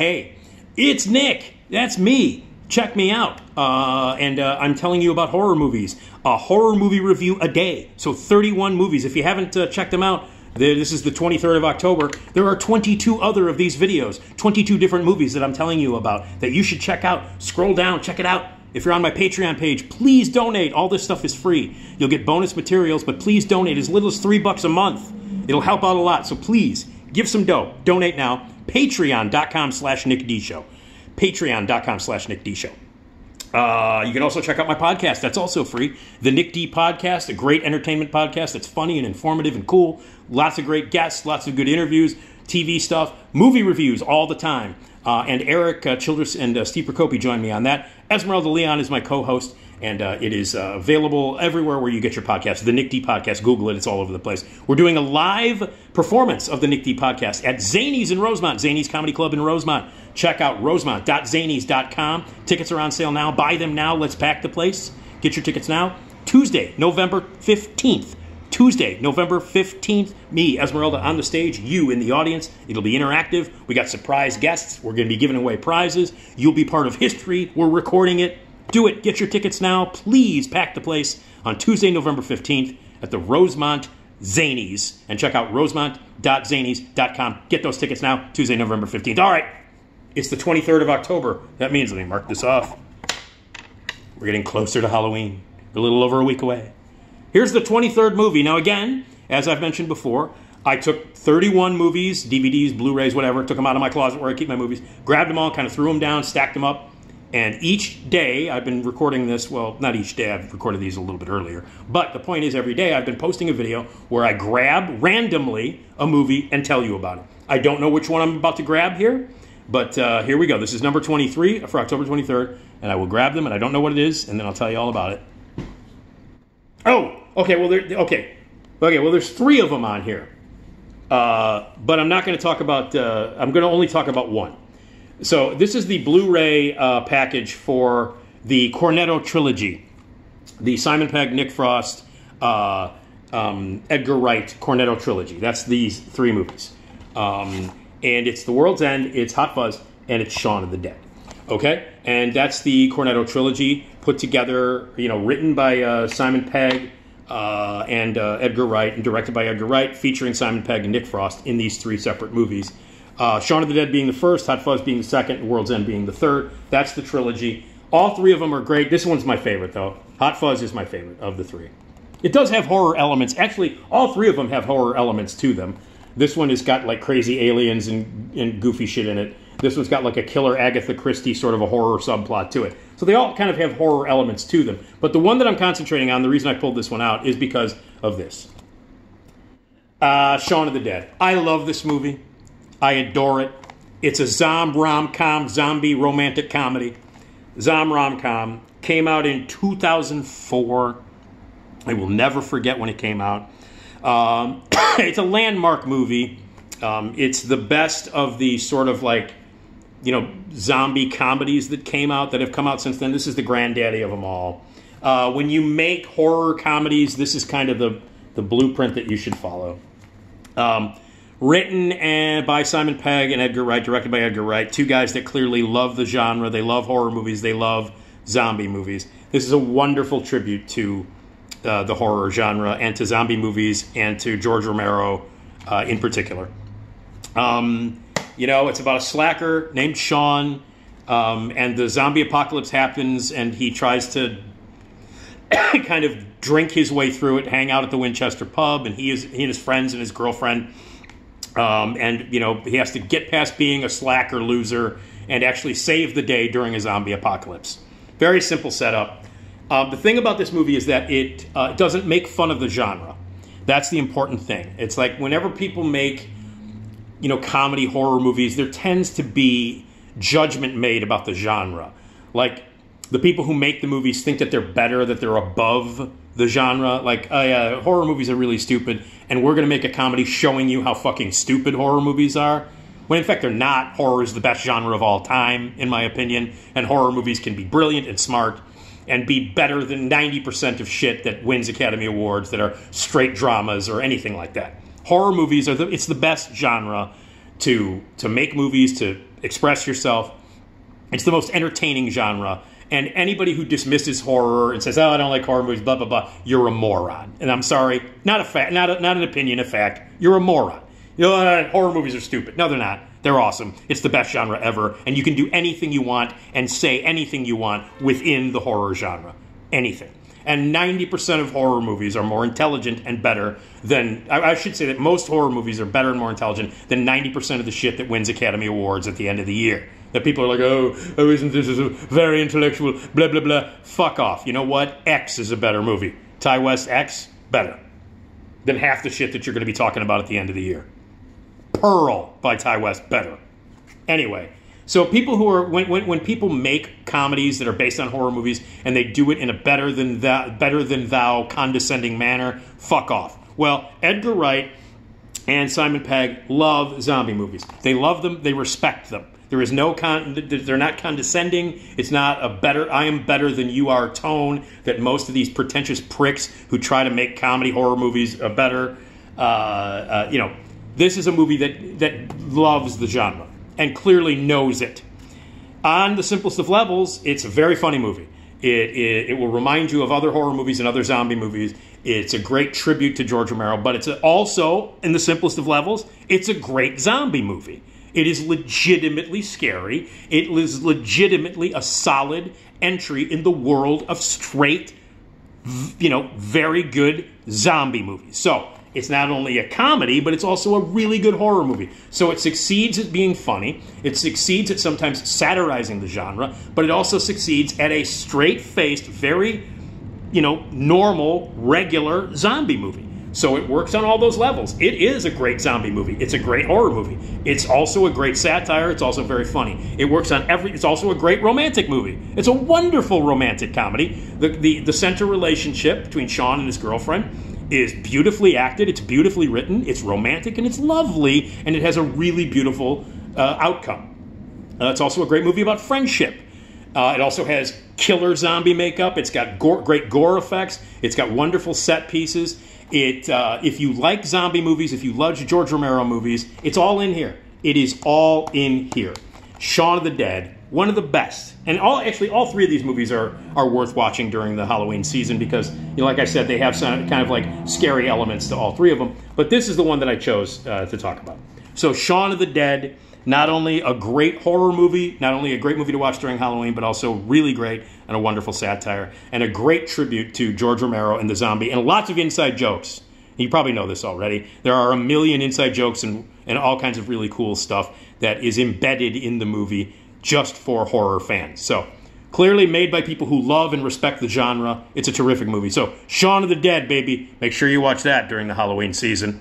Hey, it's Nick. That's me. Check me out. I'm telling you about horror movies. A horror movie review a day. So 31 movies. If you haven't checked them out, this is the 23rd of October. There are 22 other of these videos. 22 different movies that I'm telling you about that you should check out. Scroll down. Check it out. If you're on my Patreon page, please donate. All this stuff is free. You'll get bonus materials, but please donate as little as $3 a month. It'll help out a lot. So please, give some dough. Donate now. Patreon.com/NickDShow. Patreon.com/NickDShow. You can also check out my podcast. That's also free. The Nick D Podcast, a great entertainment podcast that's funny and informative and cool. Lots of great guests, lots of good interviews, TV stuff, movie reviews all the time. And Eric Childress and Steve Procopi join me on that. Esmeralda Leon is my co-host, and it is available everywhere where you get your podcast. The Nick D Podcast. Google it. It's all over the place. We're doing a live performance of the Nick D Podcast at Zanies in Rosemont, Zanies Comedy Club in Rosemont. Check out rosemont.zanies.com. Tickets are on sale now. Buy them now. Let's pack the place. Get your tickets now. Tuesday, November 15th. Tuesday, November 15th. Me, Esmeralda, on the stage. You in the audience. It'll be interactive. We got surprise guests. We're going to be giving away prizes. You'll be part of history. We're recording it. Do it. Get your tickets now. Please pack the place on Tuesday, November 15th at the Rosemont Zanies. And check out rosemont.zanies.com. Get those tickets now. Tuesday, November 15th. All right. It's the 23rd of October. That means, let me mark this off, we're getting closer to Halloween. We're a little over a week away. Here's the 23rd movie. Now again, as I've mentioned before, I took 31 movies, DVDs, Blu-rays, whatever, took them out of my closet where I keep my movies, grabbed them all, kind of threw them down, stacked them up, and each day I've been recording this, well, not each day, I've recorded these a little bit earlier, but the point is every day I've been posting a video where I grab randomly a movie and tell you about it. I don't know which one I'm about to grab here, but here we go. This is number 23 for October 23rd, and I will grab them, and I don't know what it is, and then I'll tell you all about it. Oh, okay, well, well, there's 3 of them on here, but I'm not going to talk about, I'm going to only talk about one. So this is the Blu-ray package for the Cornetto trilogy, the Simon Pegg, Nick Frost, Edgar Wright Cornetto trilogy. That's these 3 movies. And it's The World's End, it's Hot Fuzz, and it's Shaun of the Dead. Okay? And that's the Cornetto trilogy put together, written by Simon Pegg and Edgar Wright, and directed by Edgar Wright, featuring Simon Pegg and Nick Frost in these 3 separate movies. Shaun of the Dead being the first, Hot Fuzz being the second, World's End being the third. That's the trilogy. All 3 of them are great. This one's my favorite, though. Hot Fuzz is my favorite of the 3. It does have horror elements. Actually, all 3 of them have horror elements to them. This one has got like crazy aliens and goofy shit in it. This one's got like a killer Agatha Christie sort of a horror subplot to it. So they all kind of have horror elements to them. But the one that I'm concentrating on, the reason I pulled this one out, is because of this. Shaun of the Dead. I love this movie. I adore it. It's a rom-com, zombie romantic comedy. Rom-com. Came out in 2004. I will never forget when it came out. It's a landmark movie. It's the best of the sort of like, zombie comedies that came out, that have come out since then. This is the granddaddy of them all. When you make horror comedies, this is kind of the blueprint that you should follow. Written by Simon Pegg and Edgar Wright, directed by Edgar Wright, 2 guys that clearly love the genre. They love horror movies. They love zombie movies. This is a wonderful tribute to the horror genre and to zombie movies and to George Romero in particular. It's about a slacker named Shaun, and the zombie apocalypse happens, and he tries to kind of drink his way through it, hang out at the Winchester pub, and he and his friends and his girlfriend, he has to get past being a slacker loser and actually save the day during a zombie apocalypse. Very simple setup. The thing about this movie is that it doesn't make fun of the genre. That's the important thing. It's like whenever people make, comedy horror movies, there tends to be judgment made about the genre. Like, the people who make the movies think that they're better, that they're above the genre. Like, oh yeah, horror movies are really stupid, and we're going to make a comedy showing you how fucking stupid horror movies are. When in fact they're not. Horror is the best genre of all time, in my opinion, and horror movies can be brilliant and smart and be better than 90% of shit that wins Academy Awards that are straight dramas or anything like that. Horror movies it's the best genre to make movies, to express yourself. It's the most entertaining genre. And anybody who dismisses horror and says, "Oh, I don't like horror movies," blah blah blah, you're a moron. And I'm sorry, not a fact, not an opinion, a fact. You're a moron. You know, horror movies are stupid. No, they're not. They're awesome. It's the best genre ever, and you can do anything you want and say anything you want within the horror genre. Anything. And 90% of horror movies are more intelligent and better than... I should say that most horror movies are better and more intelligent than 90% of the shit that wins Academy Awards at the end of the year. That people are like, oh, isn't this a very intellectual, blah, blah, blah. Fuck off. You know what? X is a better movie. Ty West X, better than half the shit that you're going to be talking about at the end of the year. Pearl by Ty West, better. Anyway, so people who are... When people make comedies that are based on horror movies and they do it in a better than thou condescending manner, fuck off. Well, Edgar Wright and Simon Pegg love zombie movies. They love them. They respect them. There is no they're not condescending. It's not a I am better than you are tone that most of these pretentious pricks who try to make comedy horror movies are better. This is a movie that loves the genre and clearly knows it. On the simplest of levels, it's a very funny movie. It will remind you of other horror movies and other zombie movies. It's a great tribute to George Romero, but it's also, in the simplest of levels, it's a great zombie movie. It is legitimately scary. It is legitimately a solid entry in the world of straight, very good zombie movies. So it's not only a comedy, but it's also a really good horror movie. So it succeeds at being funny. It succeeds at sometimes satirizing the genre, but it also succeeds at a straight-faced, very, normal, regular zombie movie. So it works on all those levels. It is a great zombie movie. It's a great horror movie. It's also a great satire. It's also very funny. It works on it's also a great romantic movie. It's a wonderful romantic comedy. The center relationship between Shaun and his girlfriend is beautifully acted. It's beautifully written. It's romantic and it's lovely, and it has a really beautiful outcome. It's also a great movie about friendship. It also has killer zombie makeup. It's got great gore effects. It's got wonderful set pieces. If you like zombie movies, if you love George Romero movies, it's all in here. It is all in here. Shaun of the Dead, one of the best. And all three of these movies are worth watching during the Halloween season because, like I said, they have some kind of like scary elements to all three of them. But this is the one that I chose to talk about. So Shaun of the Dead, not only a great horror movie, not only a great movie to watch during Halloween, but also really great and a wonderful satire and a great tribute to George Romero and the zombie and lots of inside jokes. You probably know this already. There are a million inside jokes and all kinds of really cool stuff that is embedded in the movie just for horror fans. So clearly made by people who love and respect the genre. It's a terrific movie. So Shaun of the Dead, baby. Make sure you watch that during the Halloween season.